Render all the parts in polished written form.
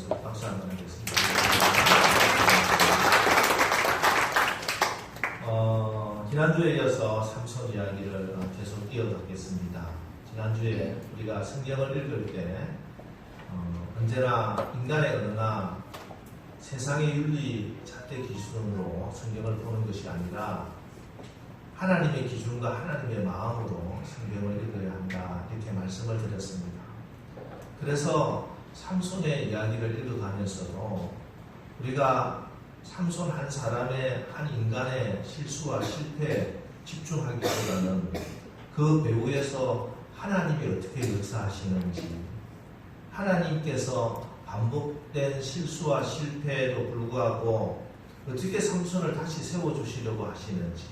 주셔서 박수 한번 하겠습니다. 지난주에 이어서 삼손 이야기를 계속 이어가겠습니다. 지난주에 우리가 성경을 읽을 때 언제나 인간의 언어나 세상의 윤리 잣대 기준으로 성경을 보는 것이 아니라 하나님의 기준과 하나님의 마음으로 성경을 읽어야 한다, 이렇게 말씀을 드렸습니다. 그래서 삼손의 이야기를 읽어가면서도 우리가 삼손 한 사람의, 한 인간의 실수와 실패에 집중하기보다는 그 배후에서 하나님이 어떻게 역사하시는지, 하나님께서 반복된 실수와 실패에도 불구하고 어떻게 삼손을 다시 세워주시려고 하시는지,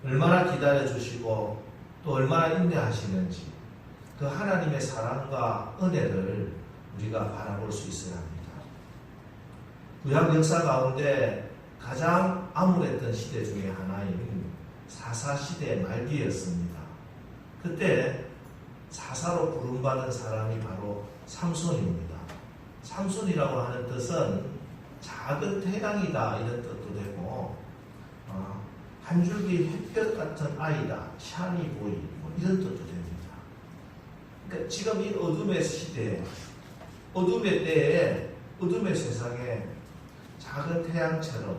얼마나 기다려주시고 또 얼마나 인내하시는지, 그 하나님의 사랑과 은혜를 우리가 바라볼 수 있어야 합니다. 구약 역사 가운데 가장 암울했던 시대 중에 하나인 사사시대 말기였습니다. 그때 사사로 부름받은 사람이 바로 삼손입니다. 삼손이라고 하는 뜻은 작은 태양이다, 이런 뜻도 되고 한 줄기 햇볕 같은 아이다, 샤니 보이, 이런 뜻도 됩니다. 그러니까 지금 이 어둠의 시대에, 어둠의 때에, 어둠의 세상에 작은 태양처럼,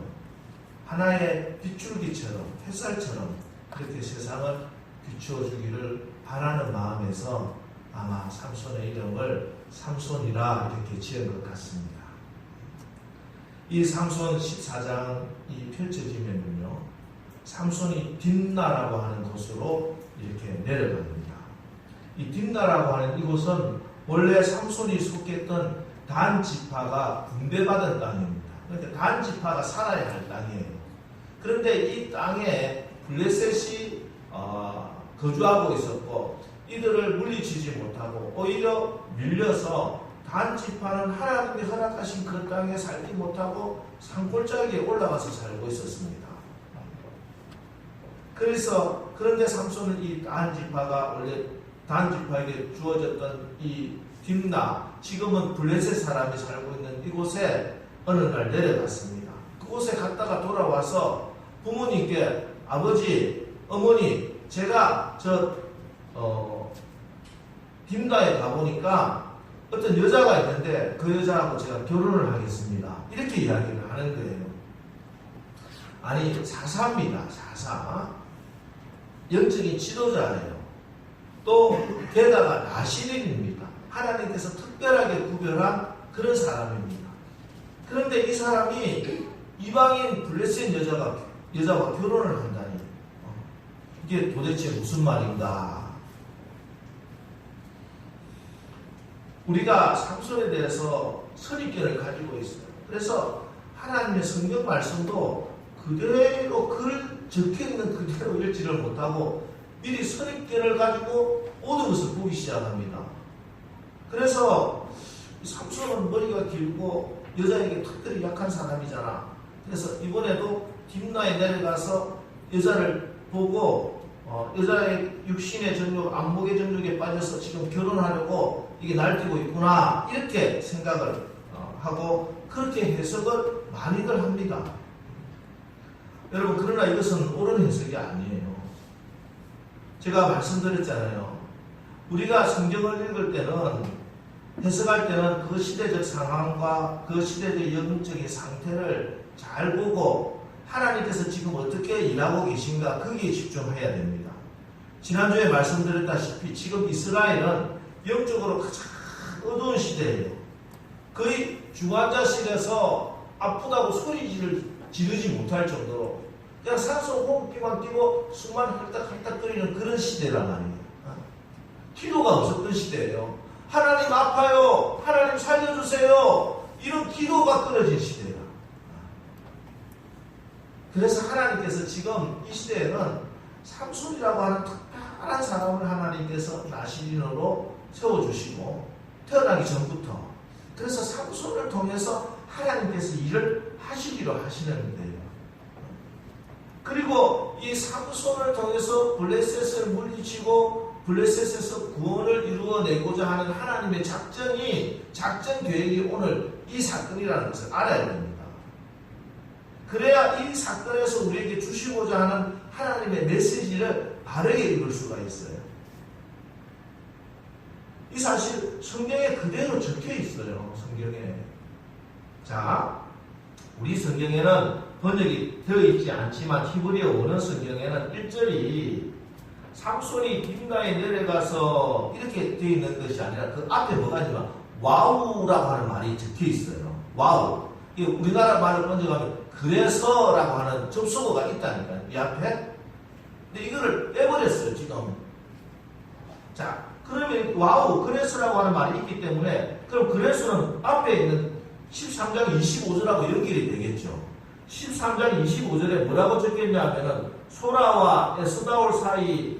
하나의 빗줄기처럼, 햇살처럼 그렇게 세상을 비추어주기를 바라는 마음에서 아마 삼손의 이름을 삼손이라 이렇게 지은 것 같습니다. 이 삼손 14장이 펼쳐지면요, 삼손이 딥나라고 하는 곳으로 이렇게 내려갑니다. 이 딥나라고 하는 이곳은 원래 삼손이 속했던 단 지파가 분배받은 땅입니다. 그러니까 단 지파가 살아야 할 땅이에요. 그런데 이 땅에 블레셋이 거주하고 있었고, 이들을 물리치지 못하고 오히려 밀려서 단 지파는 하나님이 허락하신 그 땅에 살지 못하고 산골짜기에 올라가서 살고 있었습니다. 그런데 삼손은 이 단 지파가 원래 단 지파에게 주어졌던 이 딥나, 지금은 블레셋 사람이 살고 있는 이곳에 어느 날 내려갔습니다. 그곳에 갔다가 돌아와서 부모님께, 아버지, 어머니, 제가 딥나에 가보니까 어떤 여자가 있는데 그 여자하고 제가 결혼을 하겠습니다, 이렇게 이야기를 하는 거예요. 아니, 사사입니다. 사사. 영적인 지도자예요. 또 게다가 나시린입니다. 하나님께서 특별하게 구별한 그런 사람입니다. 그런데 이 사람이 이방인 블레셋 여자와 결혼을 한다니, 이게 도대체 무슨 말인가? 우리가 삼손에 대해서 선입견을 가지고 있어요. 그래서 하나님의 성경 말씀도 그대로 적혀있는 그대로 읽지를 못하고 미리 선입견을 가지고 모든 것을 보기 시작합니다. 그래서 삼손은 머리가 길고 여자에게 특별히 약한 사람이잖아. 그래서 이번에도 딥나에 내려가서 여자를 보고 여자의 육신의 정욕, 안목의 정욕에 빠져서 지금 결혼하려고 이게 날뛰고 있구나, 이렇게 생각을 하고 그렇게 해석을 많이들 합니다. 여러분, 그러나 이것은 옳은 해석이 아니에요. 제가 말씀드렸잖아요. 우리가 성경을 읽을 때는, 해석할 때는 그 시대적 상황과 그 시대적 영적인 상태를 잘 보고 하나님께서 지금 어떻게 일하고 계신가, 거기에 집중해야 됩니다. 지난주에 말씀드렸다시피 지금 이스라엘은 영적으로 가장 어두운 시대예요. 거의 중환자실에서 아프다고 소리 지르지 못할 정도로 그냥 산소 호흡기만 뛰고 숨만 헐떡헐떡거리는 그런 시대란 말이에요. 기도가 없었던 시대예요. 하나님 아파요, 하나님 살려주세요, 이런 기도가 끊어진 시대예요. 그래서 하나님께서 지금 이 시대에는 삼손이라고 하는 특별한 사람을 하나님께서 나시린으로 세워주시고, 태어나기 전부터, 그래서 삼손을 통해서 하나님께서 일을 하시기로 하시는 거예요. 그리고 이 삼손을 통해서 블레셋을 물리치고 블레셋에서 구원을 이루어내고자 하는 하나님의 작전 계획이 오늘 이 사건이라는 것을 알아야 됩니다. 그래야 이 사건에서 우리에게 주시고자 하는 하나님의 메시지를 바르게 읽을 수가 있어요. 이 사실 성경에 그대로 적혀 있어요. 성경에. 자, 우리 성경에는 번역이 되어 있지 않지만 히브리어 원어 성경에는 1절이 삼손이 딥나에 내려가서 이렇게 되어 있는 것이 아니라 그 앞에 뭐가 있냐면 와우라고 하는 말이 적혀 있어요. 와우. 이게 우리나라 말을 번역하면 그래서라고 하는 접속어가 있다니까요. 이 앞에. 근데 이거를 빼버렸어요, 지금. 자, 그러면 와우, 그래서라고 하는 말이 있기 때문에 그럼 그래서는 앞에 있는 13장 25절하고 연결이 되겠죠. 13장 25절에 뭐라고 적혀있냐면은 소라와 에스다올 사이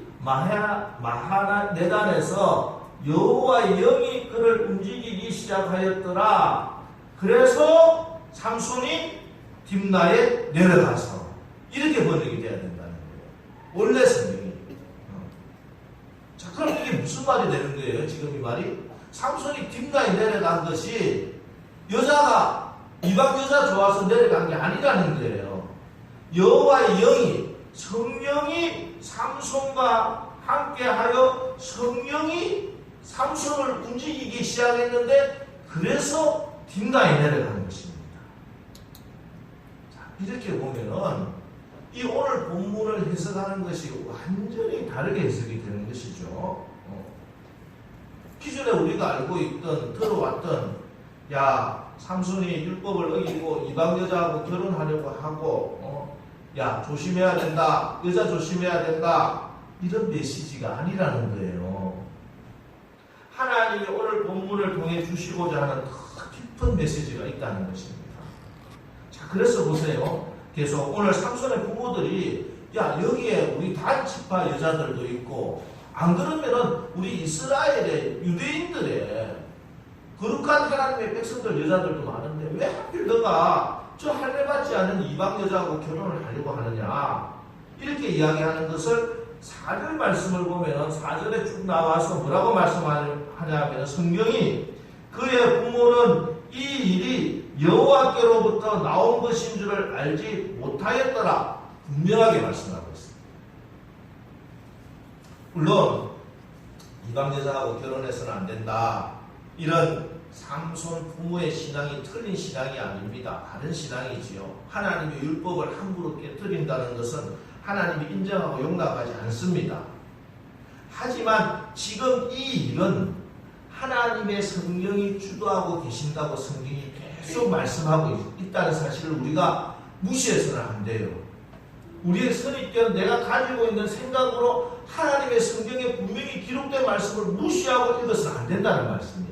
마하네단에서 여호와의 영이 그를 움직이기 시작하였더라. 그래서 삼손이 딥나에 내려가서 이렇게 번역이 돼야 된다는 거예요. 원래 성경이. 자, 그럼 이게 무슨 말이 되는 거예요? 지금 이 말이? 삼손이 딥나에 내려간 것이 여자가 이방 여자 좋아서 내려간 게 아니라는 거예요. 여호와의 영이 성령이 삼손과 함께하여 성령이 삼손을 움직이기 시작했는데 그래서 딥나에 내려가는 것입니다. 자, 이렇게 보면은 이 오늘 본문을 해석하는 것이 완전히 다르게 해석이 되는 것이죠. 기존에 우리가 알고 있던 들어왔던 야 삼손이 율법을 어기고 이방 여자하고 결혼하려고 하고 야 조심해야 된다, 여자 조심해야 된다, 이런 메시지가 아니라는 거예요. 하나님이 오늘 본문을 통해 주시고자 하는 더 깊은 메시지가 있다는 것입니다. 자, 그래서 보세요. 계속 오늘 삼손의 부모들이 야 여기에 우리 단 지파 여자들도 있고 안 그러면은 우리 이스라엘의 유대인들의 거룩한 하나님의 백성들 여자들도 많은데 왜 하필 너가 저 할례 받지 않은 이방 여자하고 결혼을 하려고 하느냐, 이렇게 이야기하는 것을 4절 말씀을 보면은 4절에 쭉 나와서 뭐라고 말씀하냐면 성경이 그의 부모는 이 일이 여호와께로부터 나온 것인 줄을 알지 못하였더라 분명하게 말씀하고 있습니다. 물론 이방 여자하고 결혼해서는 안 된다, 이런 삼손 부모의 신앙이 틀린 신앙이 아닙니다. 다른 신앙이지요. 하나님의 율법을 함부로 깨뜨린다는 것은 하나님이 인정하고 용납하지 않습니다. 하지만 지금 이 일은 하나님의 성령이 주도하고 계신다고 성경이 계속 말씀하고 있다는 사실을 우리가 무시해서는 안 돼요. 우리의 선입견, 내가 가지고 있는 생각으로 하나님의 성경에 분명히 기록된 말씀을 무시하고 읽어서는 안 된다는 말씀이에요.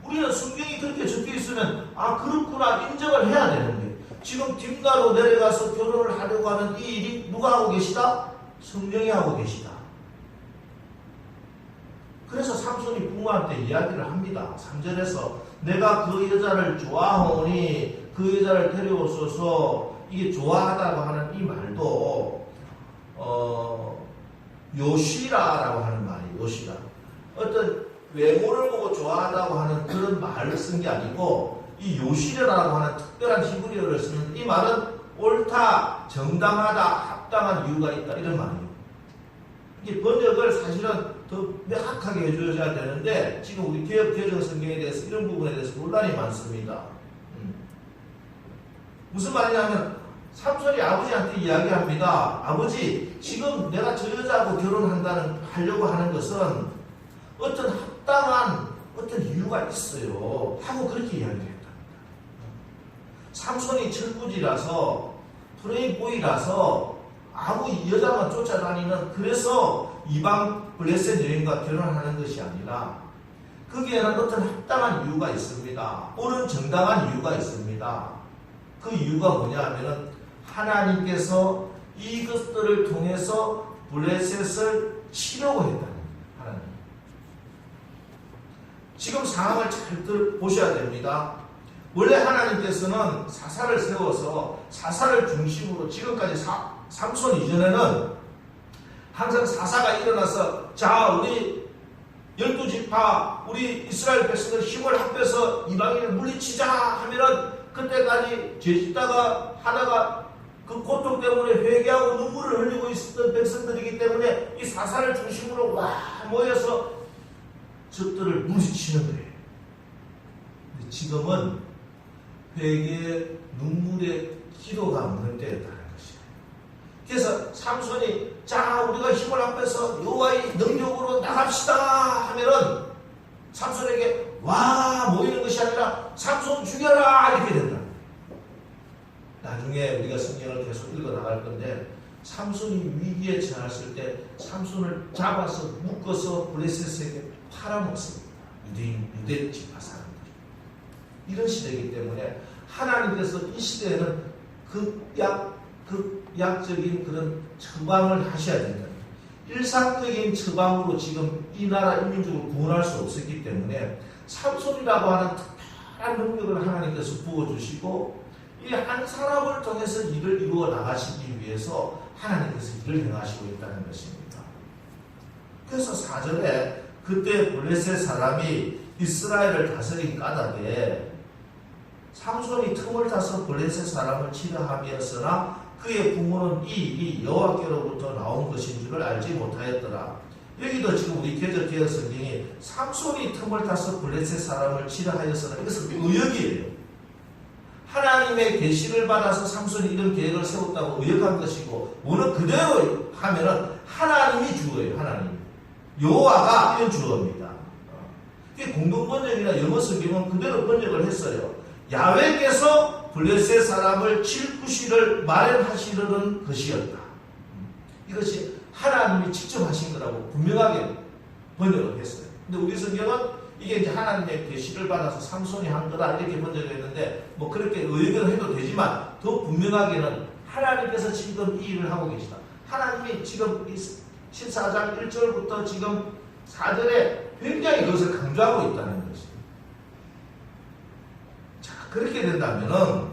우리는 성경이 그렇게 적혀 있으면 아 그렇구나 인정을 해야 되는데 지금 딥나로 내려가서 결혼을 하려고 하는 이 일이 누가 하고 계시다? 성령이 하고 계시다. 그래서 삼손이 부모한테 이야기를 합니다. 3절에서 내가 그 여자를 좋아하오니 그 여자를 데려오소서, 이게 좋아하다고 하는 이 말도 요시라라고 하는 말이에요. 요시라. 어떤 외모를 보고 좋아하다고 하는 그런 말을 쓴 게 아니고 이 요시라라고 하는 특별한 히브리어를 쓰는 이 말은 옳다, 정당하다, 합당한 이유가 있다, 이런 말이에요. 이게 번역을 사실은 더 명확하게 해줘야 되는데 지금 우리 개혁 성경에 대해서 이런 부분에 대해서 논란이 많습니다. 무슨 말이냐면 삼손이 아버지한테 이야기합니다. 아버지, 지금 내가 저 여자하고 하려고 하는 것은 어떤 합당한 어떤 이유가 있어요 하고 그렇게 이야기를 했답니다. 삼손이 철부지라서 플레이보이라서 아무 여자만 쫓아다니는, 그래서 이방 블레셋 여인과 결혼하는 것이 아니라 거기에는 어떤 합당한 이유가 있습니다. 옳은 정당한 이유가 있습니다. 그 이유가 뭐냐 하면은 하나님께서 이것들을 통해서 블레셋을 치려고 했다는 거예요. 하나님. 지금 상황을 잘 보셔야 됩니다. 원래 하나님께서는 사사를 세워서 사사를 중심으로 지금까지 삼손 이전에는 항상 사사가 일어나서 자 우리 12지파 우리 이스라엘 백성들 힘을 합해서 이방인을 물리치자 하면은 그때까지 죄짓다가 하다가 그 고통 때문에 회개하고 눈물을 흘리고 있었던 백성들이기 때문에 이 사사를 중심으로 와 모여서 적들을 물리치는 거예요. 근데 지금은 회개의 눈물의 기도가 없는 때였다는 것이에요. 그래서 삼손이 자 우리가 힘을 합해서 여호와의 능력으로 나갑시다 하면은 삼손에게 와 모이는 것이 아니라 삼손 죽여라 이렇게 된다. 나중에 우리가 성경을 계속 읽어 나갈 건데 삼손이 위기에 처했을 때 삼손을 잡아서 묶어서 블레셋에게 팔아먹습니다. 유대 지파 사람들이. 이런 시대이기 때문에 하나님께서 이 시대에는 극약적인 그런 처방을 하셔야 된다. 일상적인 처방으로 지금 이 나라 인민족을 구원할 수 없었기 때문에 삼손이라고 하는 특별한 능력을 하나님께서 부어주시고 이 한 사람을 통해서 일을 이루어 나가시기 위해서 하나님께서 일을 행하시고 있다는 것입니다. 그래서 4절에 그때 블레셋 사람이 이스라엘을 다스린 까닭에 삼손이 틈을 타서 블레셋 사람을 치려 함이었으나 그의 부모는 이 일이 여호와께로부터 나온 것인 줄을 알지 못하였더라. 여기도 지금 우리 개혁 성경이 삼손이 틈을 타서 블레셋 사람을 치려 하였으나 이것은 의역이에요. 하나님의 계시를 받아서 삼손이 이런 계획을 세웠다고 의역한 것이고 오늘 그대로 하면은 하나님이 주어예요. 하나님. 여호와가 이런 주어입니다. 이게 공동번역이나 영어 성경은 그대로 번역을 했어요. 야훼께서 블레셋 사람을 칠 구실을 마련하시려는 것이었다. 이것이 하나님이 직접 하신 거라고 분명하게 번역을 했어요. 근데 우리 성경은 이게 이제 하나님의 계시를 받아서 삼손이 한 거다 이렇게 번역을 했는데 뭐 그렇게 의견을 해도 되지만 더 분명하게는 하나님께서 지금 이 일을 하고 계시다. 하나님이 지금 14장 1절부터 지금 4절에 굉장히 그것을 강조하고 있다는 것입니다. 자, 그렇게 된다면은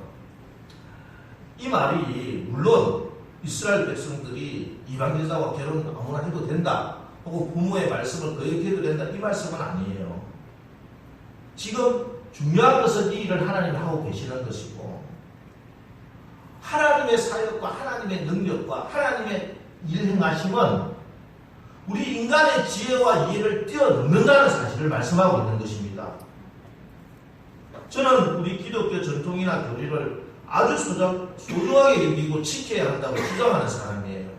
이 말이 물론 이스라엘 백성들이 이방 여자와 결혼 아무나 해도 된다. 혹은 부모의 말씀을 거역해도 된다. 이 말씀은 아니에요. 지금 중요한 것은 이 일을 하나님이 하고 계시는 것이고 하나님의 사역과 하나님의 능력과 하나님의 일 행하심은 우리 인간의 지혜와 이해를 뛰어넘는다는 사실을 말씀하고 있는 것입니다. 저는 우리 기독교 전통이나 교리를 아주 소중하게 여기고 지켜야 한다고 주장하는 사람이에요.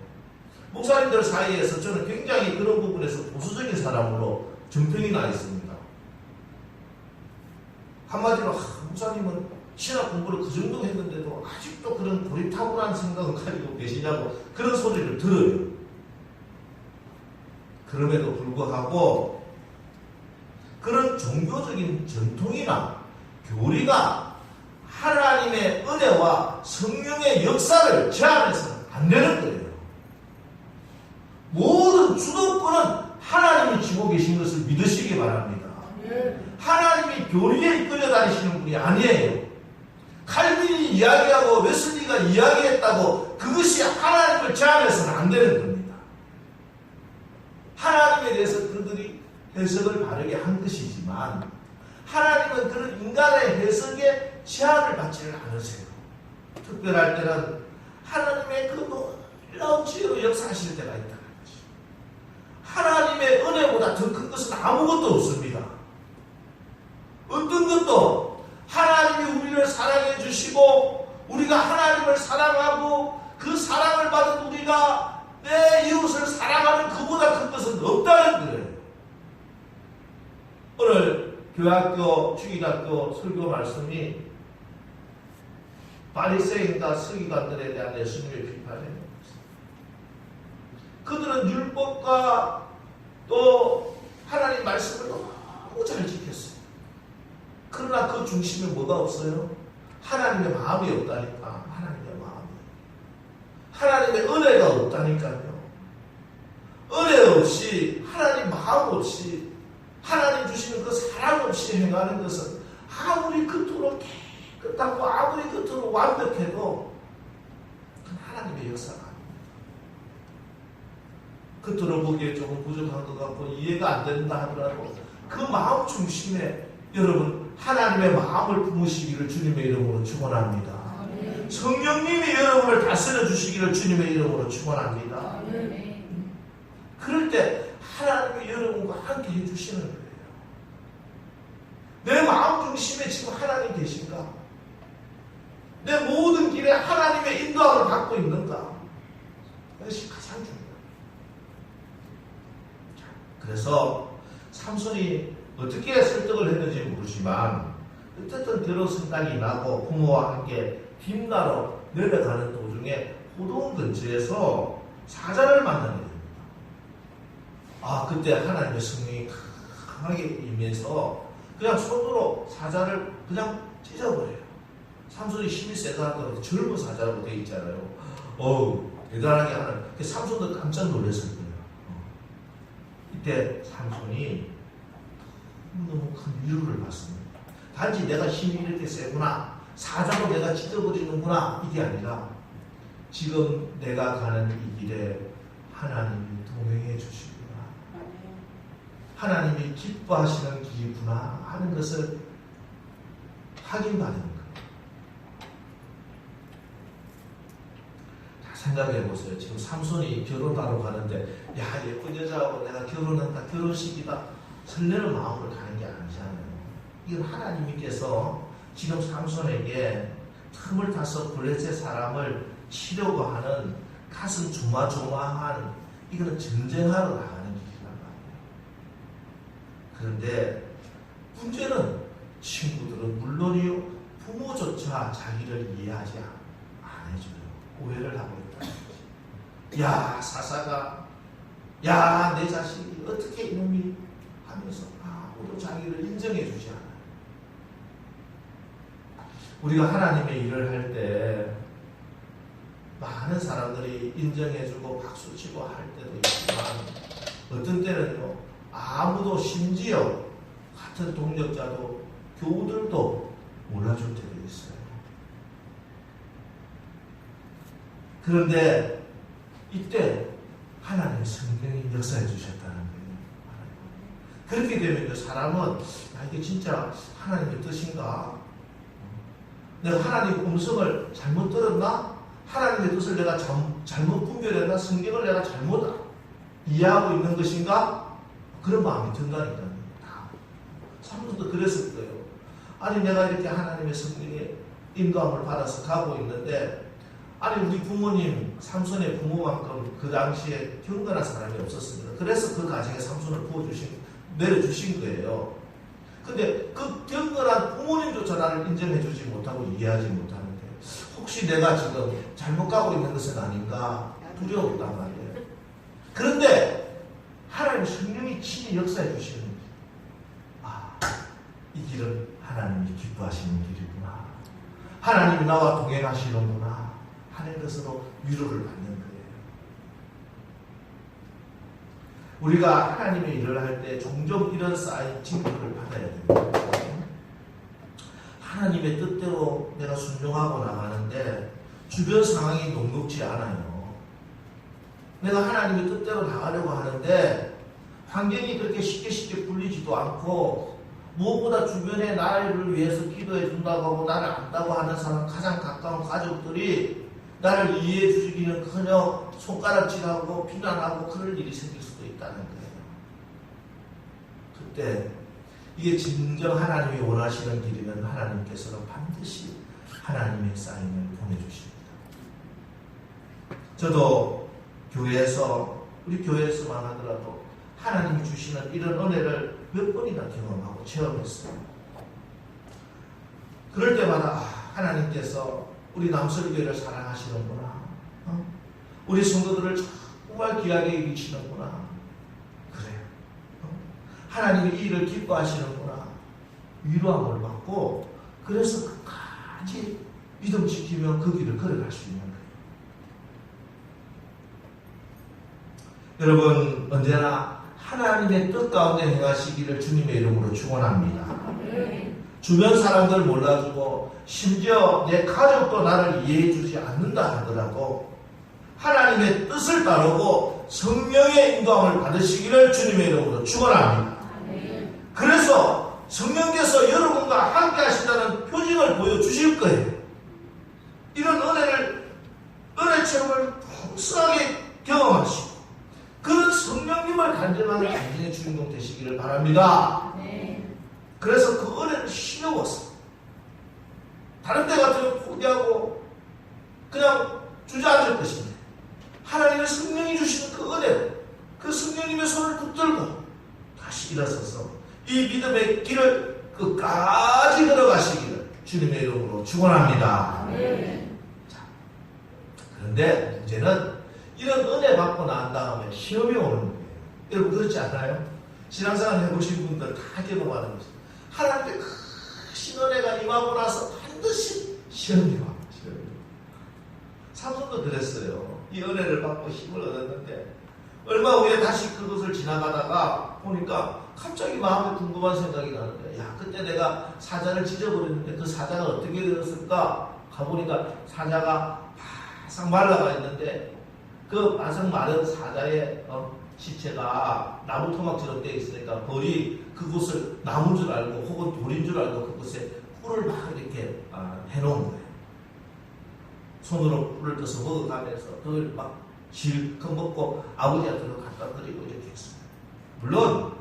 목사님들 사이에서 저는 굉장히 그런 부분에서 보수적인 사람으로 정평이 나 있습니다. 한마디로 목사님은 신학 공부를 그 정도 했는데도 아직도 그런 고리타분한 생각을 가지고 계시냐고 그런 소리를 들어요. 그럼에도 불구하고 그런 종교적인 전통이나 교리가 하나님의 은혜와 성령의 역사를 제한해서는 안 되는 거예요. 모든 주도권은 하나님이 쥐고 계신 것을 믿으시기 바랍니다. 하나님이 교리에 이끌려 다니시는 분이 아니에요. 칼빈이 이야기하고 웨슬리가 이야기했다고 그것이 하나님을 제한해서는 안 되는 겁니다. 하나님에 대해서 그들이 해석을 바르게 한 것이지만 하나님은 그런 인간의 해석에 제한을 받지는 않으세요. 특별할 때는 하나님의 그 놀라운 지혜로 역사하실 때가 있다는 거죠. 하나님의 은혜보다 더 큰 것은 아무것도 없습니다. 어떤 것도 하나님이 우리를 사랑해 주시고 우리가 하나님을 사랑하고 그 사랑을 받은 우리가 내 이웃을 사랑하는 그보다 큰 것은 없다는 거예요. 오늘 교학교, 주일학교 설교 말씀이 바리새인과 서기관들에 대한 예수님의 비판입니다. 그들은 율법과 또 하나님 말씀을 너무 잘 지켰어요. 그러나 그 중심에 뭐가 없어요? 하나님의 마음이 없다니까. 하나님의 마음이. 하나님의 은혜가 없다니까요. 은혜 없이 하나님 마음 없이 하나님 주시는 그 사랑 없이 행하는 것은 아무리 그토록 깨끗하고 아무리 그토록 완벽해도 그건 하나님의 역사가 아닙니다. 겉으로 보기에 조금 부족한 것 같고 이해가 안 된다 하더라도 그 마음 중심에 여러분 하나님의 마음을 품으시기를 주님의 이름으로 축원합니다. 성령님이 여러분을 다스려 주시기를 주님의 이름으로 축원합니다. 그럴 때 하나님이 여러분과 함께 해주시는 거예요. 내 마음 중심에 지금 하나님 계신가? 내 모든 길에 하나님의 인도함을 받고 있는가? 이것이 가장 중요해요. 그래서 삼손이 어떻게 설득을 했는지 모르지만 어쨌든 겨루 생각이 나고 부모와 함께 뒷나로 내려가는 도중에 호동 근처에서 사자를 만나게 됩니다. 그때 하나님의 성령이 강하게 임해서 그냥 손으로 사자를 그냥 찢어버려요. 삼손이 힘이 세다 하더라도 젊은 사자라고 되어 있잖아요. 대단하게 하는. 삼손도 깜짝 놀랐을 거예요. 이때 삼손이 너무 큰 위로를 받습니다. 단지 내가 힘이 이렇게 세구나, 사자로 내가 찢어버리는구나, 이게 아니라 지금 내가 가는 이 길에 하나님이 동행해 주시구나, 하나님이 기뻐하시는 길이구나 하는 것을 확인받는 거예요. 생각해 보세요. 지금 삼손이 결혼하러 가는데 예쁜 여자하고 내가 결혼한다, 결혼식이다, 설레는 마음으로 가는 게 아니잖아요. 이건 하나님께서 지금 삼손에게 틈을 타서 블레셋 사람을 치려고 하는 가슴 조마조마한, 이거는 전쟁하러 나가는 길이란 말이에요. 그런데 문제는 친구들은 물론이요, 부모조차 자기를 이해하지 안 해줘요. 오해를 하고 있다는 거지. 야, 사사가, 야, 내 자식이 어떻게 이놈이 하면서 아무도 자기를 인정해 주지 않아요. 우리가 하나님의 일을 할 때 많은 사람들이 인정해주고 박수치고 할 때도 있지만 어떤 때는요, 아무도, 심지어 같은 동력자도 교우들도 몰라줄 때도 있어요. 그런데 이때 하나님의 성령이 역사해 주셨다는 거예요. 그렇게 되면 사람은 이게 진짜 하나님의 뜻인가? 내가 하나님의 음성을 잘못 들었나? 하나님의 뜻을 내가 잘못 분별했나? 성경을 내가 잘못 이해하고 있는 것인가? 그런 마음이 든다니까요. 삼손도 그랬을 거예요. 아니, 내가 이렇게 하나님의 성령의 인도함을 받아서 가고 있는데, 아니, 우리 부모님, 삼손의 부모만큼 그 당시에 경건한 사람이 없었습니다. 그래서 그 가정에 삼손을 내려주신 거예요. 근데 그 경건한 부모님조차 나를 인정해주지 못하고 이해하지 못하는데, 혹시 내가 지금 잘못 가고 있는 것은 아닌가 두려웠단 말이에요. 그런데 하나님 성령이 친히 역사해 주시는 거예요. 이 길은 하나님이 기뻐하시는 길이구나, 하나님이 나와 동행하시는구나 하는 것으로 위로를 받는 거예요. 우리가 하나님의 일을 할 때 종종 이런 쌓인 징표를 받아야 됩니다. 하나님의 뜻대로 내가 순종하고 나가는데 주변 상황이 녹록지 않아요. 내가 하나님의 뜻대로 나가려고 하는데 환경이 그렇게 쉽게 풀리지도 않고, 무엇보다 주변에 나를 위해서 기도해 준다고 하고 나를 안다고 하는 사람, 가장 가까운 가족들이 나를 이해해 주기는커녕 손가락질하고 비난하고 그럴 일이 생길 수도 있다는 거예요. 그때 이게 진정 하나님이 원하시는 길이면 하나님께서는 반드시 하나님의 사인을 보내주십니다. 저도 우리 교회에서만 하더라도 하나님이 주시는 이런 은혜를 몇 번이나 경험하고 체험했어요. 그럴 때마다 하나님께서 우리 남설교회를 사랑하시는구나, 우리 성도들을 정말 귀하게 여기시는구나, 그래, 하나님이 이 일을 기뻐하시는구나 위로함을 받고, 그래서 끝까지 믿음 지키며 그 길을 걸어갈 수 있는 거예요. 여러분, 언제나 하나님의 뜻 가운데 행하시기를 주님의 이름으로 축원합니다. 주변 사람들 몰라주고 심지어 내 가족도 나를 이해해 주지 않는다 하더라도 하나님의 뜻을 따르고 성령의 인도함을 받으시기를 주님의 이름으로 축원합니다. 그래서 성령께서 여러분과 함께 하신다는 표징을 보여주실 거예요. 이런 은혜 체험을 풍성하게 경험하시고 그런 성령님을 간증하는 간증의 주인공 되시기를 바랍니다. 그래서 그 은혜를 힘입어서 다른 데 같으면 포기하고 그냥 주저앉을 것인데 하나님의 성령이 주시는 그 은혜로 그 성령님의 손을 붙들고 다시 일어서서 이 믿음의 길을 끝까지 걸어가시기를 주님의 이름으로 축원합니다. 자, 그런데 문제는 이런 은혜 받고 난 다음에 시험이 오는 거예요. 여러분 그렇지 않나요? 신앙생활 해보신 분들 다 경험하는 것입니다. 하나님의 크신 은혜가 임하고 나서 반드시 시험이 와. 삼손도 그랬어요. 이 은혜를 받고 힘을 얻었는데 얼마 후에 다시 그것을 지나가다가 보니까 갑자기 마음에 궁금한 생각이 나는 거야. 야, 그때 내가 사자를 찢어버렸는데 그 사자가 어떻게 되었을까? 가보니까 사자가 바싹 말라가 있는데 그 바싹 마른 사자의 시체가 나무 토막처럼 되어 있으니까 벌이 그곳을 나무인 줄 알고 혹은 돌인 줄 알고 그곳에 꿀을 막 이렇게 해놓은 거예요. 손으로 꿀을 떠서 먹어가면서 그걸 막 실컷 먹고 아버지한테 갖다 드리고 이렇게 했습니다. 물론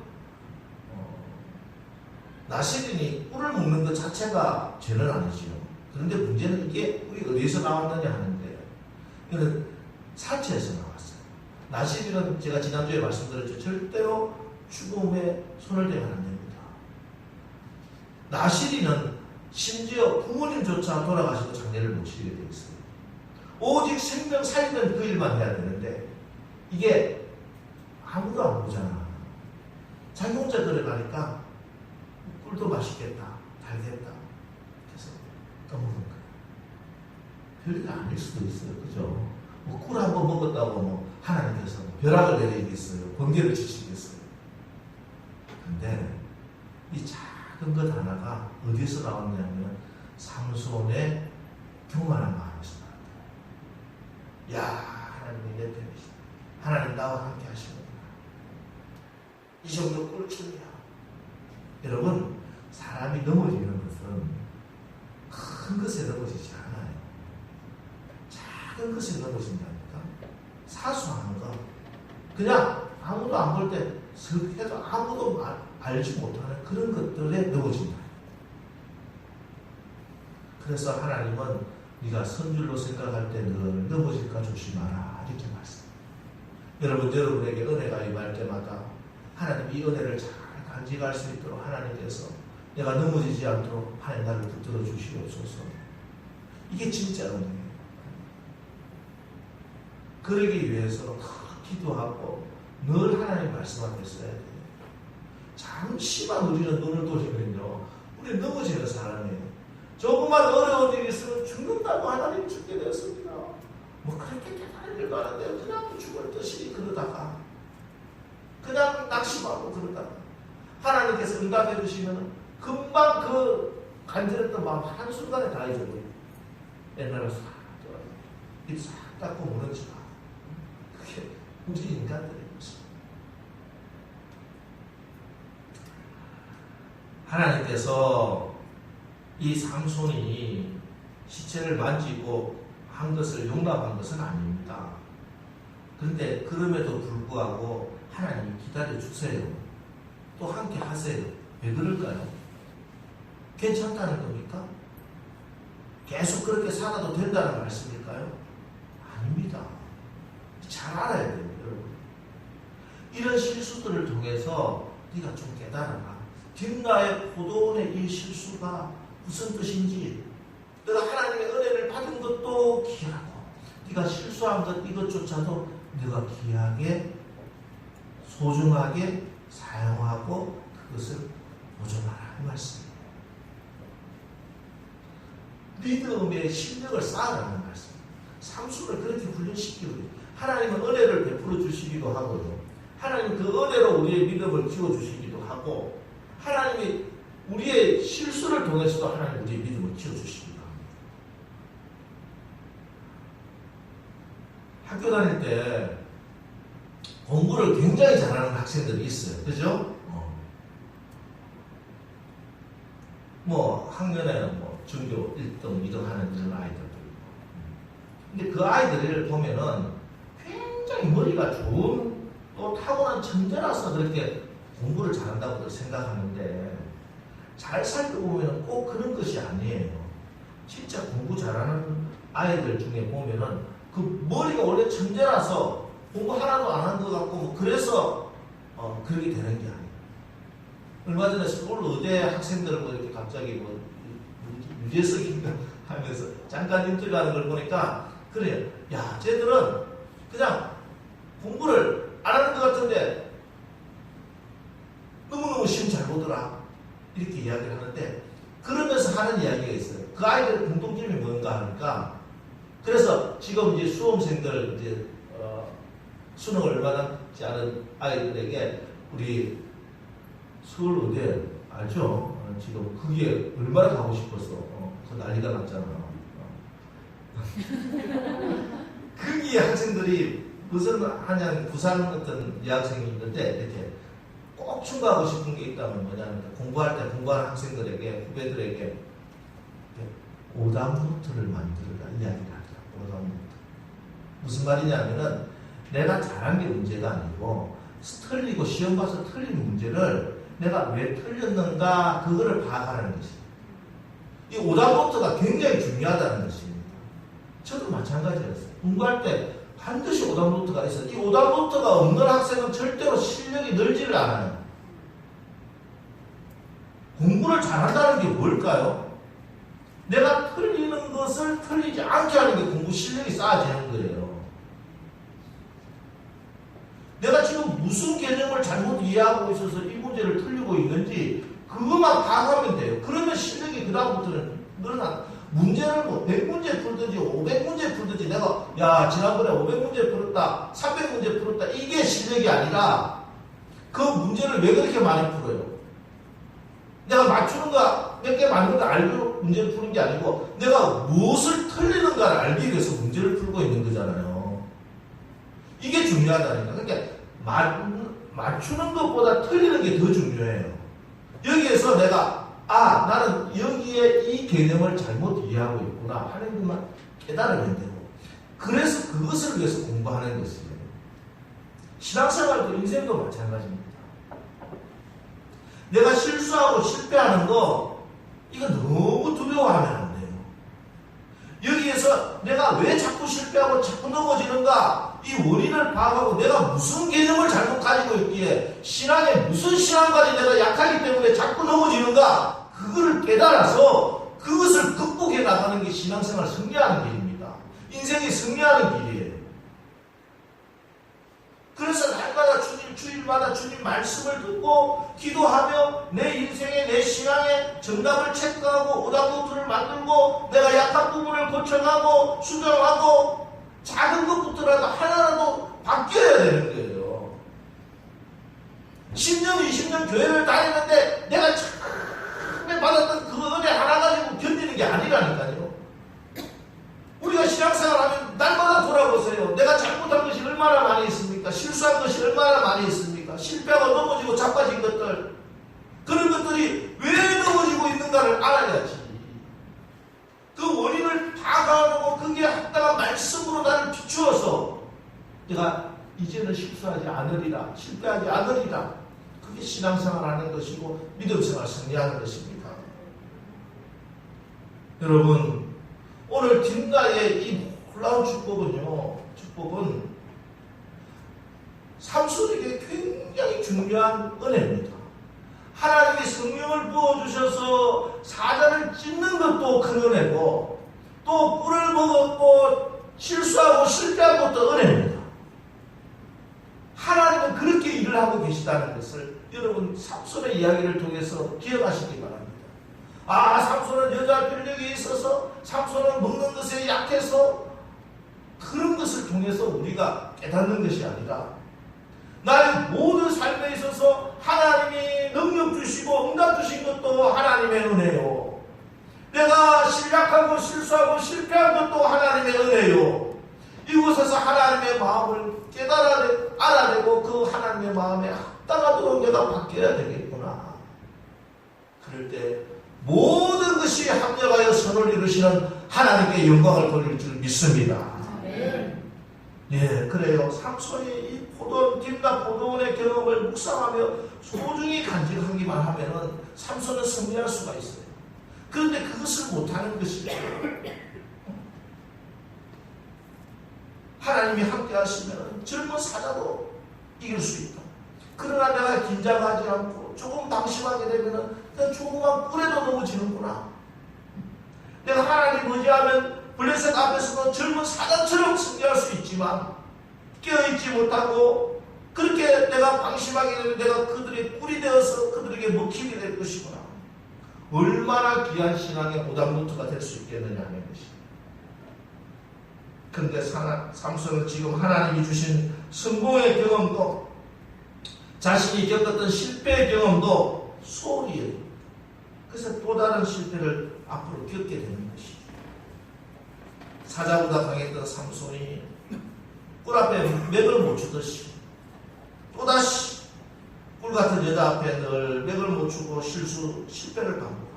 나시린이 꿀을 먹는 것 자체가 죄는 아니지요. 그런데 문제는 이게 꿀이 어디서 나왔느냐 하는데 이거는 사체에서 나왔어요. 나시린은 제가 지난주에 말씀드렸죠. 절대로 죽음에 손을 대면 안 됩니다. 나시린은 심지어 부모님조차 돌아가시고 장례를 못 치르게 되어 있어요. 오직 생명 살리는 그 일만 해야 되는데 이게 아무도 안 보잖아. 자기 혼자 들어가니까 꿀도 맛있겠다, 달겠다. 그래서 떠먹는 거예요. 별일 아닐 수도 있어요. 그죠? 뭐 꿀 한 번 먹었다고 뭐 하나님께서 벼락을 내리겠어요. 번개를 치시겠어요. 근데 이 작은 것 하나가 어디서 나왔냐면 삼손의 교만한 마음에서 나왔다. 야, 하나님이 내 편이시다. 하나님 나와 함께 하시는구나. 이 정도 꿀팁이야. 여러분, 사람이 넘어지는 것은 큰 것에 넘어지지 않아요. 작은 것에 넘어진다니까. 사소한 거. 그냥 아무도 안 볼 때 슥 해도 아무도 알지 못하는 그런 것들에 넘어진다. 그래서 하나님은 네가 선줄로 생각할 때 늘 넘어질까 조심하라 이렇게 말씀. 여러분에게 은혜가 임할 때마다 하나님 이 은혜를 잘 간직할 수 있도록 하나님께서 내가 넘어지지 않도록 하나님 나를 붙들어 주시옵소서. 이게 진짜 은혜예요. 그러기 위해서 기도하고 늘 하나님 말씀 앞에 서야 돼요. 잠시만 우리는 눈을 돌리면요 우리 넘어지는 사람이에요. 조금만 어려운 일이 있으면 죽는다고 하나님 죽게 되었습니다. 뭐 그렇게 대단한 일도 하는데 그냥 죽을 듯이 그러다가 그냥 낙심하고 그러다가 하나님께서 응답해 주시면 금방 그 간절했던 마음 한순간에 다 잊어버려요. 옛날에 싹 돌아요. 입 싹 닦고 무너지고 그게 우리 인간들의 모습. 하나님께서 이 삼손이 시체를 만지고 한 것을 용납한 것은 아닙니다. 그런데 그럼에도 불구하고 하나님이 기다려 주세요. 또 함께 하세요. 왜 그럴까요? 괜찮다는 겁니까? 계속 그렇게 살아도 된다는 말씀일까요? 아닙니다. 잘 알아야 돼요, 여러분. 이런 실수들을 통해서 네가 좀 깨달아라. 뒷나의 포도원의 이 실수가 무슨 뜻인지, 내가 하나님의 은혜를 받은 것도 귀하고 네가 실수한 것 이것조차도 네가 귀하게 소중하게 사용하고 그것을 보존하라 이 말씀이에요. 믿음의 실력을 쌓아가는 말씀. 삼손을 그렇게 훈련시키고 하나님은 은혜를 베풀어 주시기도 하고요. 하나님 그 은혜로 우리의 믿음을 키워주시기도 하고 하나님이 우리의 실수를 통해서도 하나님 우리의 믿음을 키워주시기도 합니다. 학교 다닐 때 공부를 굉장히 잘하는 학생들이 있어요. 그죠? 뭐 학년에는 뭐 전교 1등, 2등 하는 이런 아이들도 있고. 근데 그 아이들을 보면은 굉장히 머리가 좋은 또 타고난 천재라서 그렇게 공부를 잘한다고 생각하는데 잘 살펴보면 꼭 그런 것이 아니에요. 진짜 공부 잘하는 아이들 중에 보면은 그 머리가 원래 천재라서 공부 하나도 안 한 것 같고 뭐 그래서 그렇게 되는 게 아니에요. 얼마 전에 서울 의대 학생들을 뭐 이렇게 갑자기 뭐 유재석인가 하면서 잠깐 인터뷰하는 걸 보니까 그래요. 야, 쟤들은 그냥 공부를 안 하는 것 같은데 너무너무 시험 잘 보더라. 이렇게 이야기를 하는데 그러면서 하는 이야기가 있어요. 그 아이들의 공통점이 뭔가 하니까 그래서 지금 이제 수험생들 이제 수능을 얼마 남지 않은 아이들에게 우리 서울의대 알죠? 지금 그게 얼마나 가고 싶었어. 그 난리가 났잖아. 거기에 학생들이 무슨 한양 부산 어떤 여학생이 있는데 이렇게 꼭 충고하고 싶은 게 있다면 뭐냐면 공부할 때 공부하는 학생들에게 후배들에게 오답노트를 만들어라 이야기를 하더라. 오답노트. 무슨 말이냐면은 내가 잘한 게 문제가 아니고 틀리고 시험 봐서 틀린 문제를 내가 왜 틀렸는가 그거를 파악하는 것이. 이 오답노트가 굉장히 중요하다는 것입니다. 저도 마찬가지였어요. 공부할 때 반드시 오답노트가 있어요. 이 오답노트가 없는 학생은 절대로 실력이 늘지를 않아요. 공부를 잘한다는 게 뭘까요? 내가 틀리는 것을 틀리지 않게 하는 게 공부 실력이 쌓아지는 거예요. 내가 지금 무슨 개념을 잘못 이해하고 있어서 이 문제를 틀리고 있는지 그것만 파악하면 돼요. 그러면 실력이 그다음부터는 늘어나. 문제를 뭐 100문제 풀든지 500문제 풀든지 내가 야 지난번에 500문제 풀었다 300문제 풀었다 이게 실력이 아니라 그 문제를 왜 그렇게 많이 풀어요? 내가 맞추는 거 몇 개 맞는 거 알고 문제를 푸는 게 아니고 내가 무엇을 틀리는가를 알기 위해서 문제를 풀고 있는 거잖아요. 이게 중요하다니까. 그러니까 맞추는 것보다 틀리는 게 더 중요해요. 여기에서 내가 나는 여기에 이 개념을 잘못 이해하고 있구나 하는 것만 깨달으면 되고 그래서 그것을 위해서 공부하는 것이에요. 신앙생활도 인생도 마찬가지입니다. 내가 실수하고 실패하는 거 이거 너무 두려워하면 안 돼요. 여기에서 내가 왜 자꾸 실패하고 자꾸 넘어지는가 이 원인을 파악하고 내가 무슨 개념을 잘못 가지고 있기에 신앙에 무슨 신앙까지 내가 약하기 때문에 자꾸 넘어지는가 그거를 깨달아서 그것을 극복해 나가는 게 신앙생활 승리하는 길입니다. 인생이 승리하는 길이에요. 그래서 날마다 주일마다 주님 말씀을 듣고 기도하며 내 인생에 내 신앙에 정답을 체크하고 오답노트를 만들고 내가 약한 부분을 고쳐가고 수정하고 작은 것부터라도 하나라도 바뀌어야 되는 거예요. 10년 20년 교회를 다니는데 내가 처음에 받았던 그 은혜 하나 가지고 견디는 게 아니라니까요. 우리가 신앙생활하면 날마다 돌아보세요. 내가 잘못한 것이 얼마나 많이 있습니까? 실수한 것이 얼마나 많이 있습니까? 실패하고 넘어지고 자빠진 것들 그런 것들이 왜 넘어지고 있는가를 알아야지. 그 원인을 파악하고 거기에 합당한 말씀으로 나를 비추어서 내가 이제는 실수하지 않으리라 실패하지 않으리라 그게 신앙생활하는 것이고 믿음생활 승리하는 것입니다. 여러분 오늘 뒷날의 이 놀라운 축복은 삼손에게 굉장히 중요한 은혜입니다. 하나님이 성령을 부어주셔서 사자를 찢는 것도 큰 은혜고 또 꿀을 먹었고 실수하고 실패한 것도 은혜입니다. 하나님은 그렇게 일을 하고 계시다는 것을 여러분 삼손의 이야기를 통해서 기억하시기 바랍니다. 삼손은 여자 필력이 있어서 삼손은 먹는 것에 약해서 그런 것을 통해서 우리가 깨닫는 것이 아니라 나의 모든 삶에 있어서 하나님이 능력 주시고 응답 주신 것도 하나님의 은혜요. 내가 실력하고 실수하고 실패한 것도 하나님의 은혜요. 이 이곳에서 하나님의 마음을 알아내고 그 하나님의 마음에 합당하도록 내가 바뀌어야 되겠구나. 그럴 때 모든 것이 합력하여 선을 이루시는 하나님께 영광을 돌릴 줄 믿습니다. 예, 그래요. 삼손이 이 딥나 포도원의 경험을 묵상하며 소중히 간직하기만 하면은 삼손은 승리할 수가 있어요. 그런데 그것을 못하는 것이죠. 하나님이 함께 하시면 젊은 사자도 이길 수 있다. 그러나 내가 긴장하지 않고 조금 방심하게 되면 그냥 조그만 꿀에도 넘어지는구나. 내가 하나님 의지하면 블레셋 앞에서도 젊은 사자처럼 승리할 수 있지만 깨어있지 못하고 그렇게 내가 방심하게 되면 내가 그들의 꿀이 되어서 그들에게 먹히게 될 것이구나. 얼마나 귀한 신앙의 오답노트가 될 수 있겠느냐 하는 것입니다. 그런데 삼손은 지금 하나님이 주신 성공의 경험도 자신이 겪었던 실패의 경험도 소홀이에요. 그래서 또 다른 실패를 앞으로 겪게 되는 것이죠. 사자보다 강했던 삼손이 꿀 앞에 맥을 못 주듯이 또다시 꿀 같은 여자 앞에 늘 맥을 못 주고 실패를 반복합니다.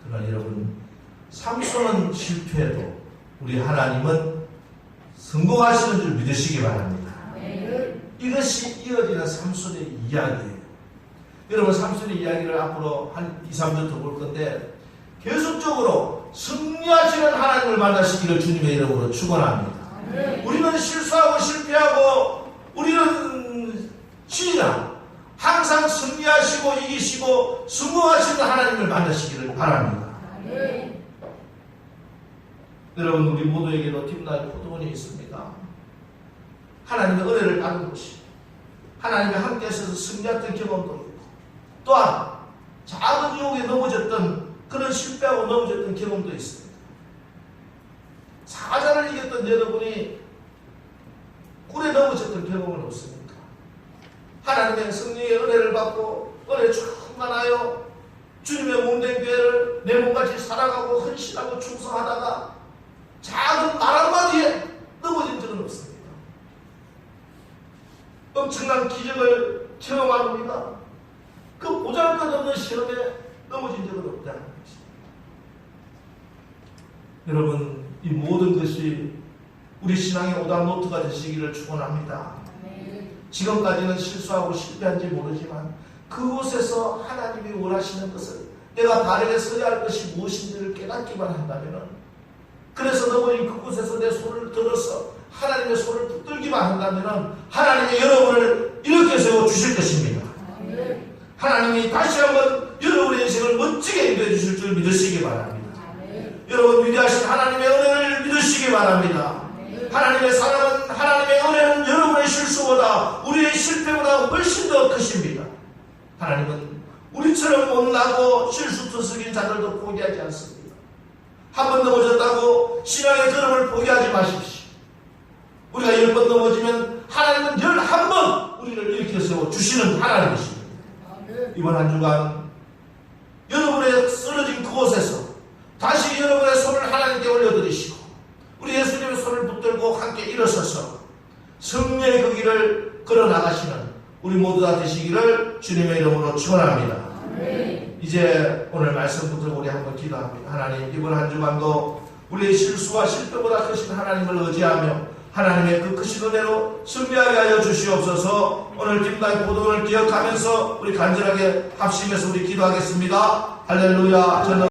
그러나 여러분, 삼손은 실패해도 우리 하나님은 성공하시는 줄 믿으시기 바랍니다. 이것이 이어지는 삼손의 이야기예요. 여러분, 삼손의 이야기를 앞으로 한 2, 3년 더 볼 건데 계속적으로 승리하시는 하나님을 만나시기를 주님의 이름으로 축원합니다. 우리는 실수하고 실패하고 우리는 지나 항상 승리하시고 이기시고 성공하시는 하나님을 만나시기를 바랍니다. 여러분, 우리 모두에게도 딥나의 포도원이 있습니다. 하나님의 은혜를 받은 곳이 하나님의 함께 하셔서 승리했던 경험도 있고 또한 작은 유혹에 넘어졌던 그런 실패하고 넘어졌던 경험도 있습니다. 사자를 이겼던 여러분이 꿀에 넘어졌던 경험은 없습니까? 하나님의 승리의 은혜를 받고 은혜 충만하여 주님의 몸된 교회를 내 몸같이 살아가고 헌신하고 충성하다가 작은 말 한마디에 넘어진 적은 없습니다. 엄청난 기적을 체험한 우리가 그 보잘것없는 시험에 넘어진 적은 없다는 것입니다. 여러분, 이 모든 것이 우리 신앙의 오답노트가 되시기를 축원합니다. 지금까지는 실수하고 실패한지 모르지만 그곳에서 하나님이 원하시는 것을 내가 바르게 서야 할 것이 무엇인지를 깨닫기만 한다면, 그래서 넘어진 그곳에서 내 손을 들어서 하나님의 손을 붙들기만 한다면 하나님이 여러분을 이렇게 세워 주실 것입니다. 하나님이 다시 한번 여러분의 인생을 멋지게 인도해 주실 줄 믿으시기 바랍니다. 여러분, 위대하신 하나님의 은혜를 믿으시기 바랍니다. 하나님의 사랑은, 하나님의 은혜는 여러분의 실수보다, 우리의 실패보다 훨씬 더 크십니다. 하나님은 우리처럼 못나고 실수투성인 자들도 포기하지 않습니다. 한 번 넘어졌다고 신앙의 걸음을 포기하지 마십시오. 우리가 10번 넘어지면 하나님은 11번 우리를 일으켜 세워 주시는 하나님이십니다. 이번 한 주간 여러분의 쓰러진 그곳에서 다시 여러분의 손을 하나님께 올려드리시고 우리 예수님의 손을 붙들고 함께 일어서서 승리의 그 길을 걸어나가시는 우리 모두 다 되시기를 주님의 이름으로 축원합니다. 이제 오늘 말씀 붙들고 우리 한번 기도합니다. 하나님, 이번 한 주간도 우리의 실수와 실패보다 크신 하나님을 의지하며 하나님의 그 크신 은혜로 승리하게 하여 주시옵소서. 오늘 딥나의 포도원을 기억하면서 우리 간절하게 합심해서 우리 기도하겠습니다. 할렐루야. 저는